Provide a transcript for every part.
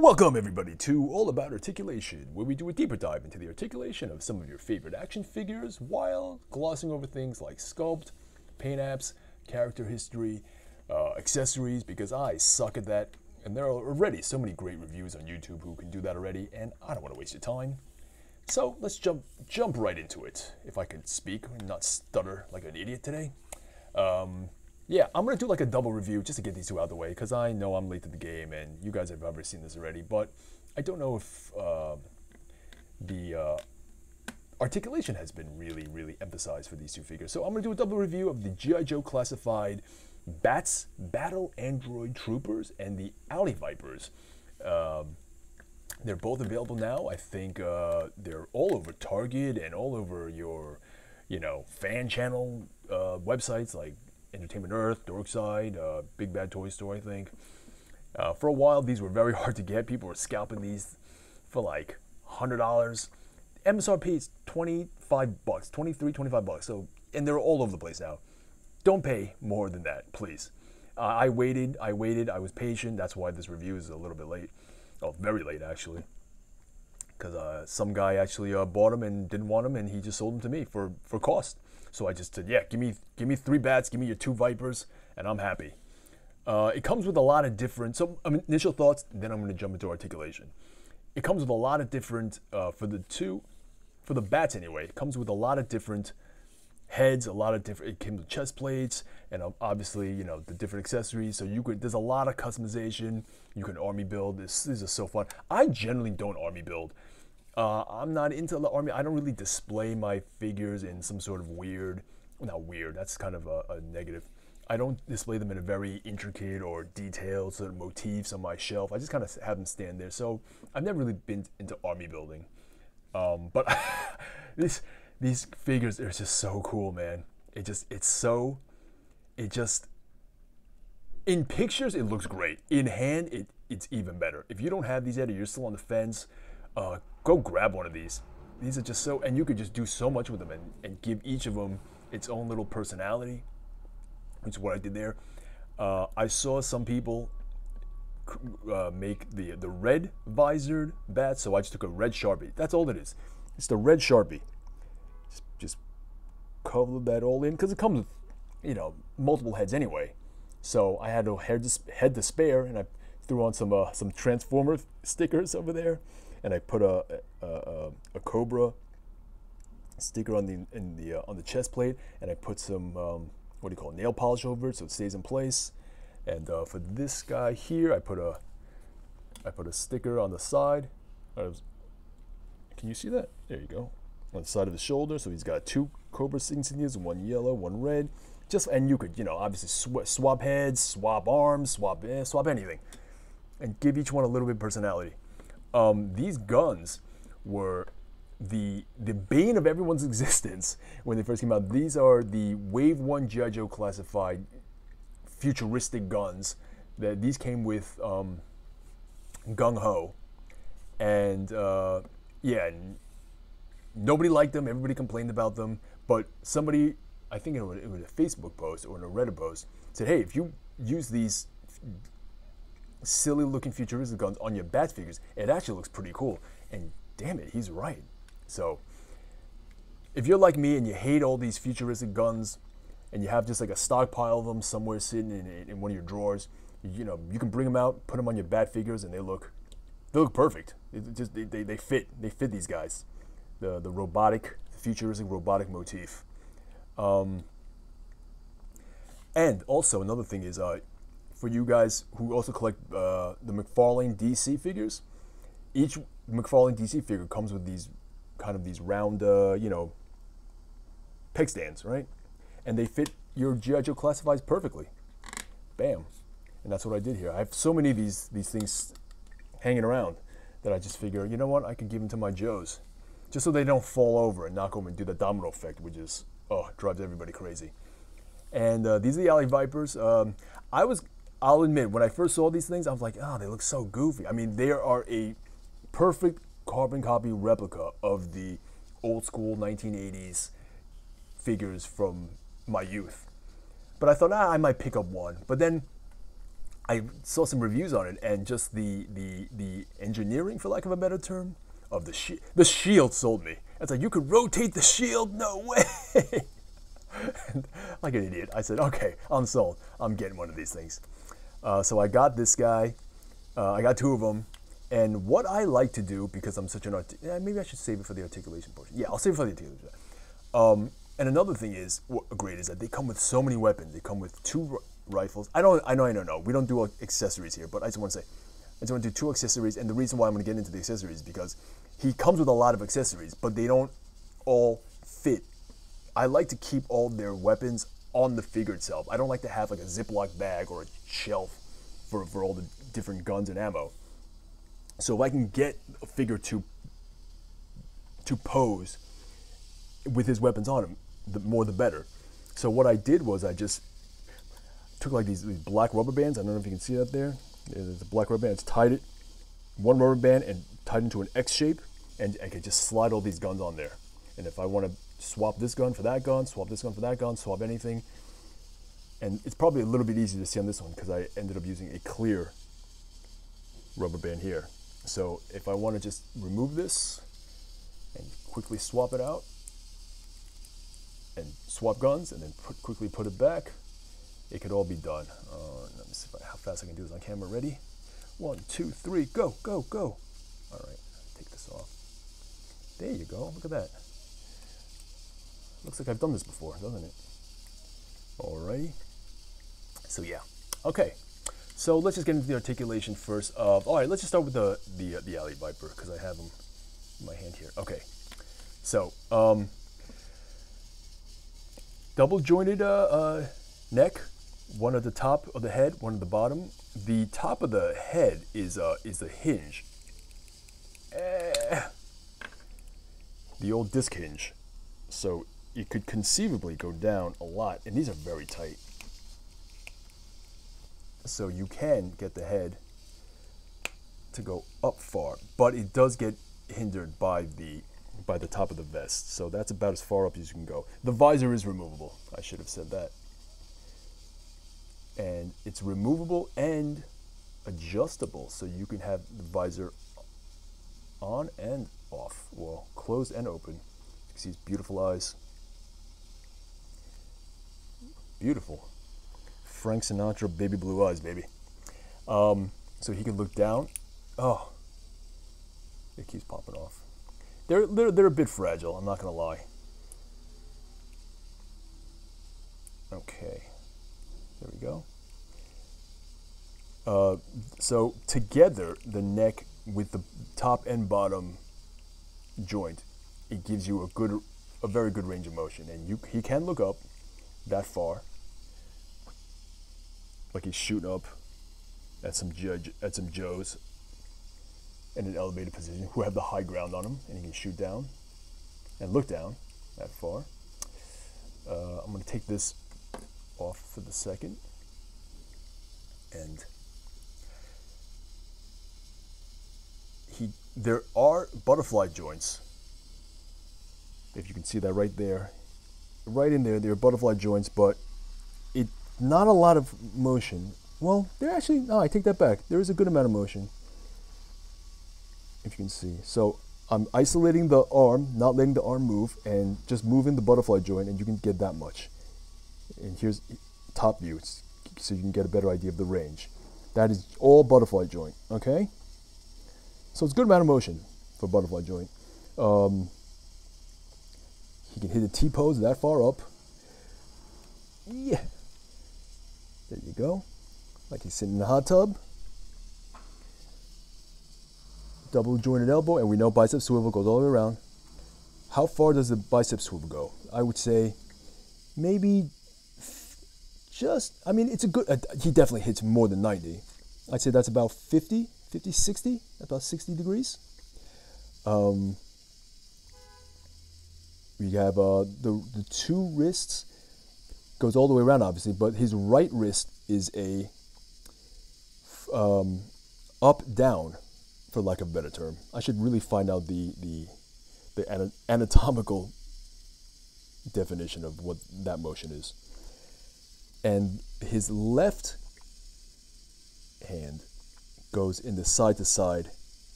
Welcome everybody to All About Articulation, where we do a deeper dive into the articulation of some of your favorite action figures while glossing over things like sculpt, paint apps, character history, accessories, because I suck at that, and there are already so many great reviews on YouTube who can do that already, and I don't want to waste your time. So let's jump right into it, if I can speak and not stutter like an idiot today. Yeah, I'm going to do like a double review just to get these two out of the way, because I know I'm late to the game and you guys have probably seen this already, but I don't know if the articulation has been really emphasized for these two figures. So I'm going to do a double review of the G.I. Joe Classified B.A.T Battle Android Troopers and the Alley Vipers. They're both available now. I think they're all over Target and all over your, fan channel websites like Entertainment Earth, Dorkside, Big Bad Toy Store, I think. For a while, these were very hard to get. People were scalping these for like $100. MSRP is $25, $25. So, and they're all over the place now. Don't pay more than that, please. I waited, I was patient. That's why this review is a little bit late. Oh, very late, actually. Because some guy actually bought them and didn't want them, and he just sold them to me for cost. So I just said, yeah, give me 3 bats, give me your 2 vipers, and I'm happy. It comes with a lot of different, initial thoughts, then I'm going to jump into articulation. It comes with a lot of different, for the bats anyway, it comes with a lot of different heads, it came with chest plates, and obviously, the different accessories. So there's a lot of customization. You can army build. This is so fun. I generally don't army build. I'm not into the army. I don't really display my figures in some sort of weird, not weird, that's kind of a negative. I don't display them in a very intricate or detailed sort of motifs on my shelf. I just kind of have them stand there. So I've never really been into army building. But these figures are just so cool, man. In pictures, it looks great. In hand, it's even better. If you don't have these yet or you're still on the fence, go grab one of these. These are just and you could just do so much with them and give each of them its own little personality, which is what I did there. I saw some people make the red visored bat, so I just took a red Sharpie. That's all it is. It's the red Sharpie. Just cover that all in, because it comes with, multiple heads anyway. So I had a head to spare, and I threw on some Transformer stickers over there. And I put a Cobra sticker on the chest plate, and I put some nail polish over it so it stays in place. And for this guy here, I put a sticker on the side. Can you see that? There you go. On the side of his shoulder, so he's got 2 Cobra insignias, 1 yellow, 1 red. And you could obviously swap heads, swap arms, swap anything, and give each one a little bit of personality. These guns were the bane of everyone's existence when they first came out. These are the Wave 1 G.I. Joe Classified futuristic guns. These came with Gung Ho, and nobody liked them. Everybody complained about them, but somebody, I think it was a Facebook post or a Reddit post, said, hey, if you use these silly looking futuristic guns on your bat figures, it actually looks pretty cool. And damn it, he's right. So if you're like me and you hate all these futuristic guns and you have just like a stockpile of them somewhere sitting in one of your drawers, you can bring them out, put them on your bat figures, and they look perfect. They fit these guys. The futuristic robotic motif. And also another thing is, for you guys who also collect the McFarlane DC figures, each McFarlane DC figure comes with these round, peg stands, right? And they fit your G.I. Joe Classifieds perfectly. Bam. And that's what I did here. I have so many of these things hanging around that I just figure, you know what, I could give them to my Joes, just so they don't fall over and knock over and do the domino effect, which is, drives everybody crazy. And these are the Alley Vipers. I'll admit, when I first saw these things, I was like, they look so goofy. I mean, they are a perfect carbon copy replica of the old school 1980s figures from my youth. But I thought, I might pick up one. But then I saw some reviews on it, and just the engineering, for lack of a better term, of the shield sold me. It's like, you could rotate the shield? No way! And like an idiot, I said, okay, I'm sold. I'm getting one of these things. So I got this guy. I got 2 of them. And what I like to do, because I'm such an maybe I should save it for the articulation portion. Yeah, I'll save it for the articulation. And another thing is, what great is that they come with so many weapons. They come with 2 rifles. I know. We don't do accessories here, but I just want to say, I just want to do 2 accessories. And the reason why I'm going to get into the accessories is because he comes with a lot of accessories, but they don't all fit. I like to keep all their weapons on the figure itself. I don't like to have like a Ziploc bag or a shelf for all the different guns and ammo. So if I can get a figure to pose with his weapons on him, the more the better. So what I did was I just took like these black rubber bands. I don't know if you can see that there. There's a black rubber band. It's tied it, 1 rubber band, and tied into an X shape, and I could just slide all these guns on there. And if I want to swap this gun for that gun, swap this gun for that gun, swap anything. And it's probably a little bit easier to see on this one because I ended up using a clear rubber band here. So if I want to just remove this and quickly swap it out and swap guns and then quickly put it back, it could all be done. Let me see how fast I can do this on camera. Ready? 1, 2, 3, go, go, go. All right, take this off. There you go, look at that. Looks like I've done this before, doesn't it? Alrighty. So yeah, okay. So let's just get into the articulation first. All right, let's just start with the Alley Viper because I have them in my hand here. Okay. So double jointed neck, one at the top of the head, one at the bottom. The top of the head is the hinge. The old disc hinge. So it could conceivably go down a lot, and these are very tight. So you can get the head to go up far, but it does get hindered by the top of the vest. So that's about as far up as you can go. The visor is removable. I should have said that. And it's removable and adjustable, so you can have the visor on and off, well, closed and open. You can see his beautiful eyes. Beautiful. Frank Sinatra, baby blue eyes, baby. So he can look down. Oh, it keeps popping off. They're a bit fragile, I'm not gonna lie. Okay, there we go. So together, the neck with the top and bottom joint, it gives you a very good range of motion, and he can look up that far, like he's shooting up at some Joes in an elevated position who have the high ground on him, and he can shoot down and look down that far. I'm going to take this off for the second, and there are butterfly joints. If you can see that right there, right in there, there are butterfly joints, but not a lot of motion. Well, there actually, no, I take that back. There is a good amount of motion, if you can see. So I'm isolating the arm, not letting the arm move, and just moving the butterfly joint, and you can get that much. And here's top view, so you can get a better idea of the range. That is all butterfly joint, okay? So it's a good amount of motion for butterfly joint. He can hit a T-pose that far up. Yeah. There you go. Like he's sitting in the hot tub. Double jointed elbow, and we know bicep swivel goes all the way around. How far does the bicep swivel go? I would say maybe just, I mean, it's a good, he definitely hits more than 90. I'd say that's about 50, 60, about 60 degrees. We have the 2 wrists, goes all the way around obviously, but his right wrist is a up down, for lack of a better term. I should really find out the anatomical definition of what that motion is. And his left hand goes in the side-to-side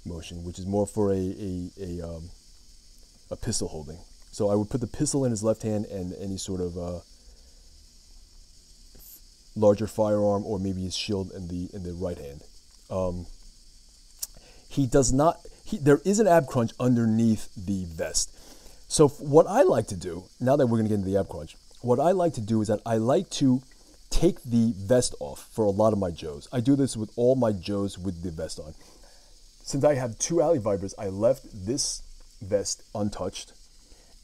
motion, which is more for a pistol holding. So I would put the pistol in his left hand and any sort of larger firearm, or maybe his shield in the right hand. He does not. There is an ab crunch underneath the vest. So what I like to do, now that we're going to get into the ab crunch, what I like to do is that I like to take the vest off for a lot of my Joes. I do this with all my Joes with the vest on. Since I have two alley vipers, I left this vest untouched.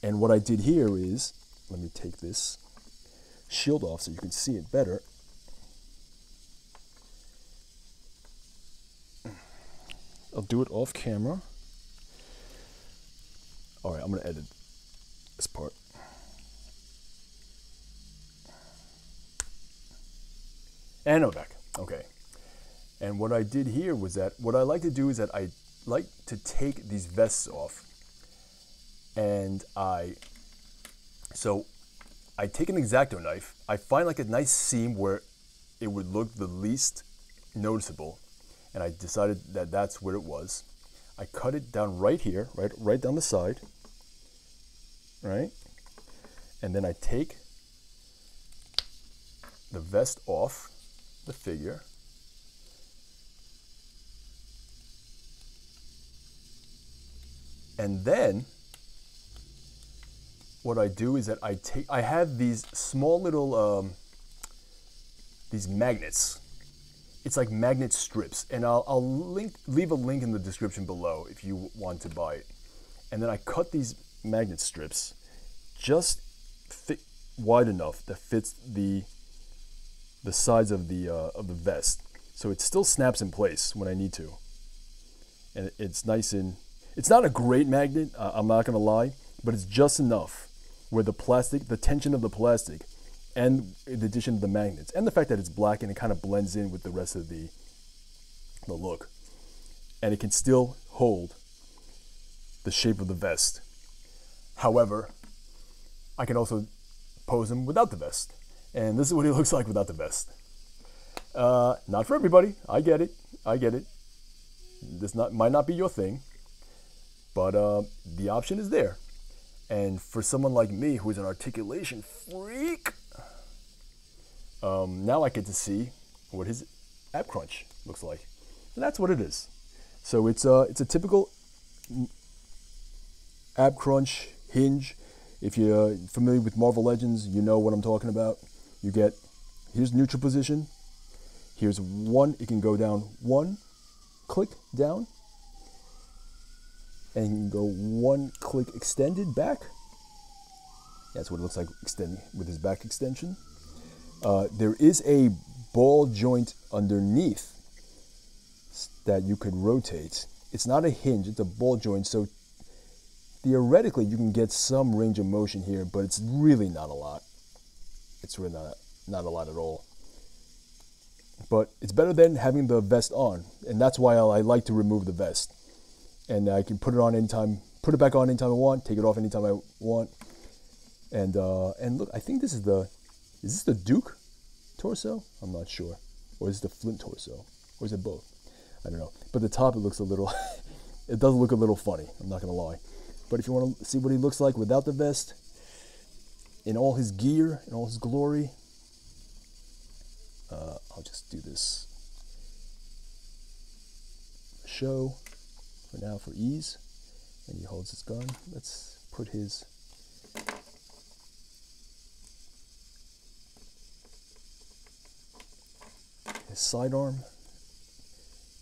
And what I did here is, let me take this shield off so you can see it better. I'll do it off camera. All right, I'm going to edit this part. And I'm back. Okay. And what I did here was that, what I like to do is that I like to take these vests off. And I take an X-Acto knife. I find like a nice seam where it would look the least noticeable. And I decided that that's where it was. I cut it down right here, right down the side, right? And then I take the vest off the figure. And then what I do is that I have these small little, these magnets. It's like magnet strips, and I'll leave a link in the description below if you want to buy it. And then I cut these magnet strips just wide enough that fits the sides of the vest, so it still snaps in place when I need to. And it's nice and it's not a great magnet. I'm not gonna lie, but it's just enough where the tension of the plastic, and in addition to the magnets, and the fact that it's black and it kind of blends in with the rest of the look. And it can still hold the shape of the vest. However, I can also pose him without the vest. And this is what he looks like without the vest. Not for everybody, I get it. This might not be your thing, but the option is there. And for someone like me, who is an articulation freak, now I get to see what his ab crunch looks like. And that's what it is. So it's a typical ab crunch hinge. If you're familiar with Marvel Legends, you know what I'm talking about. You get, here's neutral position. Here's one, it can go down one click down. And you can go one click extended back. That's what it looks like extending with his back extension. There is a ball joint underneath that you could rotate. It's not a hinge, it's a ball joint. So theoretically, you can get some range of motion here, but it's really not a lot. It's really not a lot at all. But it's better than having the vest on, and that's why I like to remove the vest. And I can put it on anytime, put it back on anytime I want, take it off anytime I want. And look, I think is this the Duke torso? I'm not sure. Or is it the Flint torso? Or is it both? I don't know. But the top, it looks a little, it does look a little funny, I'm not gonna lie. But if you want to see what he looks like without the vest, in all his gear, in all his glory, I'll just do this show for now for ease. And he holds his gun. Let's put his sidearm.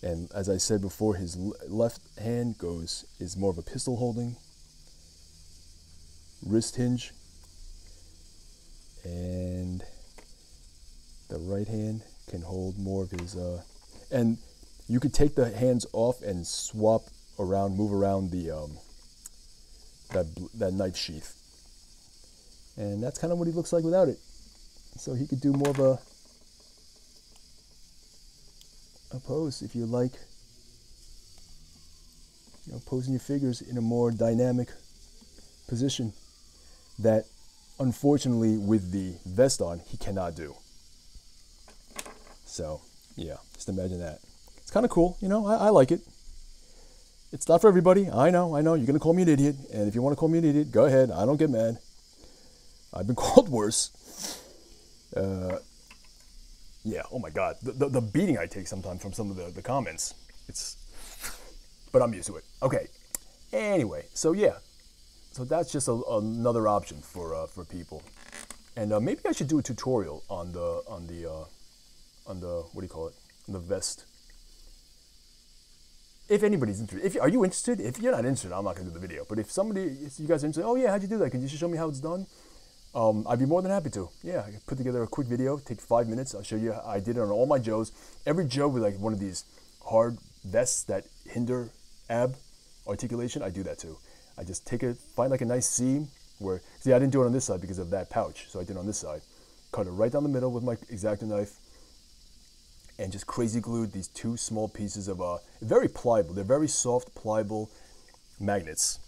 And as I said before, his left hand is more of a pistol holding, wrist hinge, and the right hand can hold more of his, and you could take the hands off and swap around, move around the that knife sheath. And that's kind of what he looks like without it. So he could do more of a pose if you like, posing your figures in a more dynamic position that unfortunately with the vest on he cannot do. So yeah, Just imagine that. It's kind of cool, you know. I like it. It's not for everybody. I know. You're gonna call me an idiot, and if you want to call me an idiot, go ahead. I don't get mad. I've been called worse. Yeah. Oh my God, the beating I take sometimes from some of the comments. But I'm used to it. Okay. Anyway, so yeah, so that's just another option for people, and maybe I should do a tutorial on the what do you call it? On the vest. If anybody's interested, are you interested? If you're not interested, I'm not gonna do the video. But if you guys are interested, oh yeah, how'd you do that? Can you just show me how it's done? I'd be more than happy to. Yeah, I could put together a quick video, take 5 minutes. I'll show you. I did it on all my Joes. Every Joe with like one of these hard vests that hinder ab articulation, I do that too. I just find like a nice seam where, see, I didn't do it on this side because of that pouch, so I did it on this side. Cut it right down the middle with my X-Acto knife, and just crazy glued these 2 small pieces of very pliable. They're very soft, pliable magnets.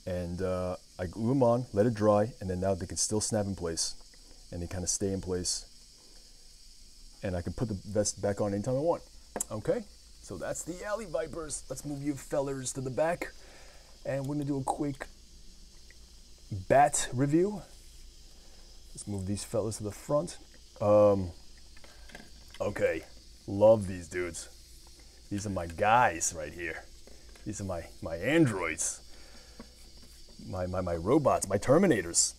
And I glue them on, let it dry, and then now they can still snap in place, and they kind of stay in place. And I can put the vest back on anytime I want. Okay, so that's the Alley Vipers. Let's move you fellers to the back, and we're gonna do a quick B.A.T review. Let's move these fellas to the front. Okay, love these dudes. These are my guys right here. These are my androids, my robots, my Terminators.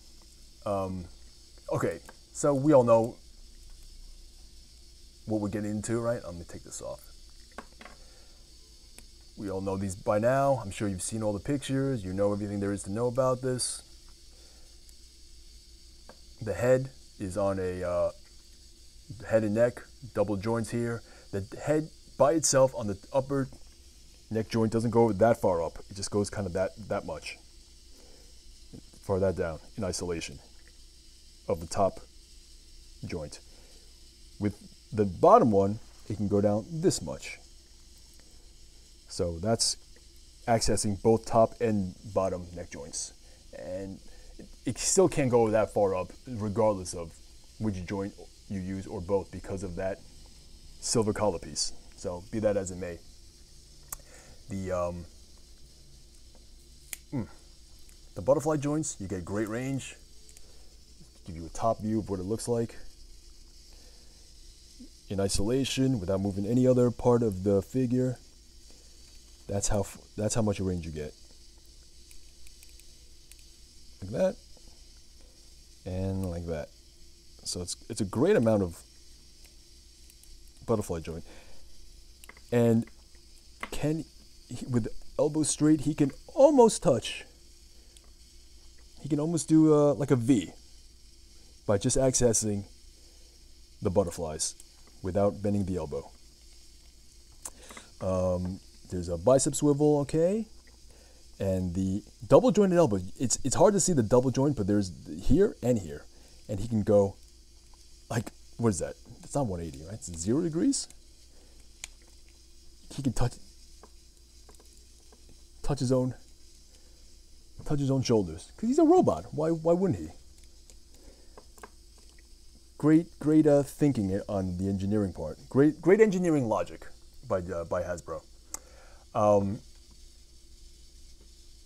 Okay, so we all know what we're getting into, right? I'm gonna take this off. We all know these by now. I'm sure you've seen all the pictures. You know everything there is to know about this. The head is on a head and neck, double joints here. The head by itself on the upper neck joint doesn't go that far up. It just goes kind of that much. Far that down in isolation of the top joint. With the bottom one, it can go down this much. So that's accessing both top and bottom neck joints. And it still can't go that far up regardless of which joint you use or both because of that silver collar piece. So be that as it may. The butterfly joints, you get great range. Give you a top view of what it looks like in isolation without moving any other part of the figure. That's how much range you get. Like that, and like that. So it's a great amount of butterfly joint. And with elbow straight, he can almost touch. He can almost do like a V by just accessing the butterflies without bending the elbow. There's a bicep swivel, okay, and the double jointed elbow. It's hard to see the double joint, but there's here and here, and he can go like, what is that? It's not 180, right? It's 0 degrees. He can touch his own shoulders because he's a robot. Why wouldn't he? Great thinking on the engineering part. Great engineering logic by Hasbro.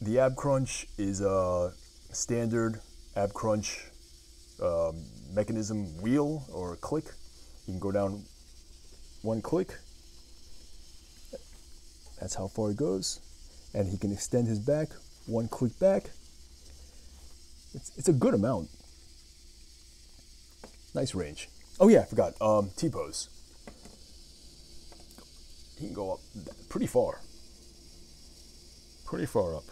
The ab crunch is a standard ab crunch mechanism wheel or click. You can go down 1 click. That's how far it goes. And he can extend his back 1 click back. It's a good amount. Nice range. Oh yeah, I forgot. T-pose. He can go up pretty far. Pretty far up.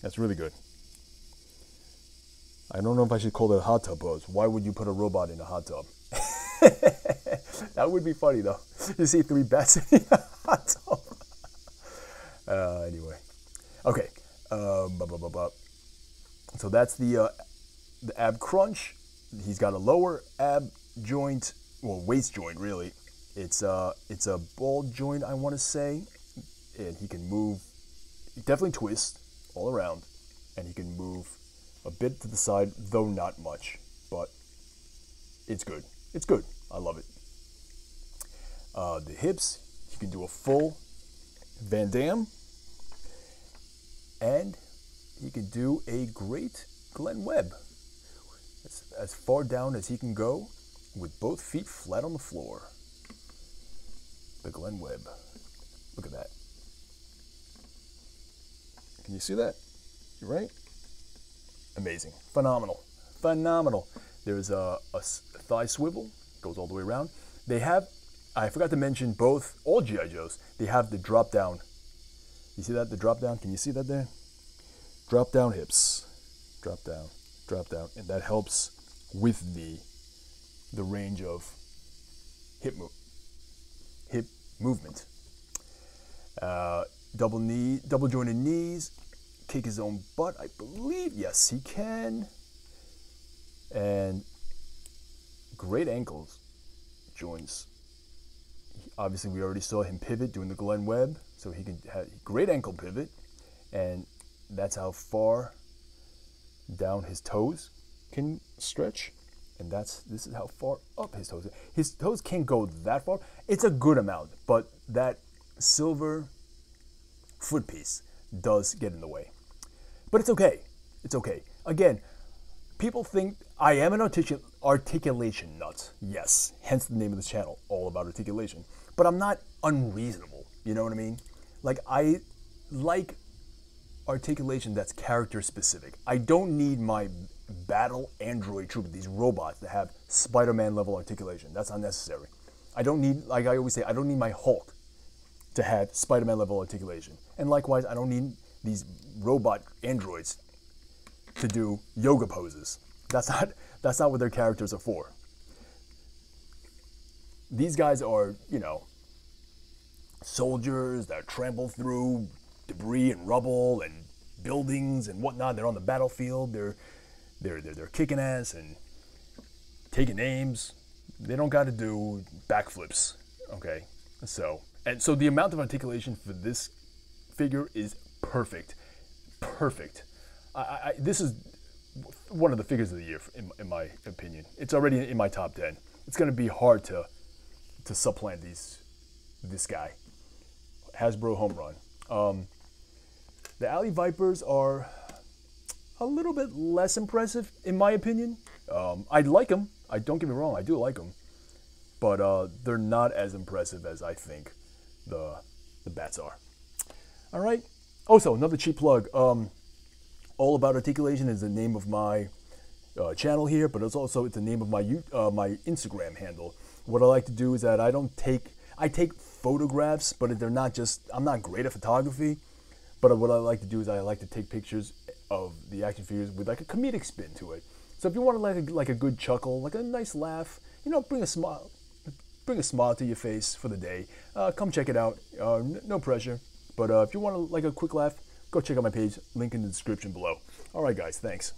That's really good. I don't know if I should call it a hot tub pose. Why would you put a robot in a hot tub? That would be funny though. You see 3 bats in a hot tub. Anyway. Okay. So that's the ab crunch. He's got a lower ab joint, well, waist joint really. It's a ball joint, I want to say, and he can move. He definitely twist all around, and he can move a bit to the side, though not much. But it's good. It's good. I love it. The hips, you can do a full Van Damme, and he can do a great Glenn Webb. As far down as he can go with both feet flat on the floor. The Glenn Webb. Look at that. Can you see that? You right? Amazing. Phenomenal. Phenomenal. There's a thigh swivel. Goes all the way around. They have, I forgot to mention all G.I. Joes, they have the drop down. You see that? The drop down? Can you see that there? Drop down hips. Drop down. Drop down. And that helps with the range of hip movement. Double jointed knees, kick his own butt, I believe. Yes, he can. And great ankles joints. Obviously, we already saw him pivot doing the Glenn Webb, so he can have great ankle pivot, and that's how far down his toes can stretch. And this is how far up his toes. His toes can't go that far. It's a good amount, but that silver foot piece does get in the way. But it's okay. It's okay. Again, people think I am an articulation nut. Yes, hence the name of this channel, all about articulation. But I'm not unreasonable. You know what I mean? Like, I like articulation that's character specific. I don't need my battle android troop, these robots that have Spider-Man level articulation. That's unnecessary. I don't need, like I always say, I don't need my Hulk to have Spider-Man level articulation. And likewise, I don't need these robot androids to do yoga poses. That's not what their characters are for. These guys are, you know, soldiers that trample through debris and rubble and buildings and whatnot. They're on the battlefield. They're kicking ass and taking names. They don't got to do backflips, okay? So the amount of articulation for this figure is perfect, perfect. This is one of the figures of the year, in my opinion. It's already in my top 10. It's going to be hard to supplant this guy. Hasbro home run. The Alley Vipers are a little bit less impressive, in my opinion. I like them. Don't get me wrong, I do like them. But they're not as impressive as I think the Bats are. All right. Also, another cheap plug. All About Articulation is the name of my channel here, but it's the name of my Instagram handle. What I like to do is that I take photographs, but they're not just, I'm not great at photography, but what I like to do is I like to take pictures of the action figures with like a comedic spin to it. So if you want like a good chuckle, like a nice laugh, you know, bring a smile to your face for the day. Come check it out. No pressure. But if you want like a quick laugh, go check out my page. Link in the description below. All right, guys. Thanks.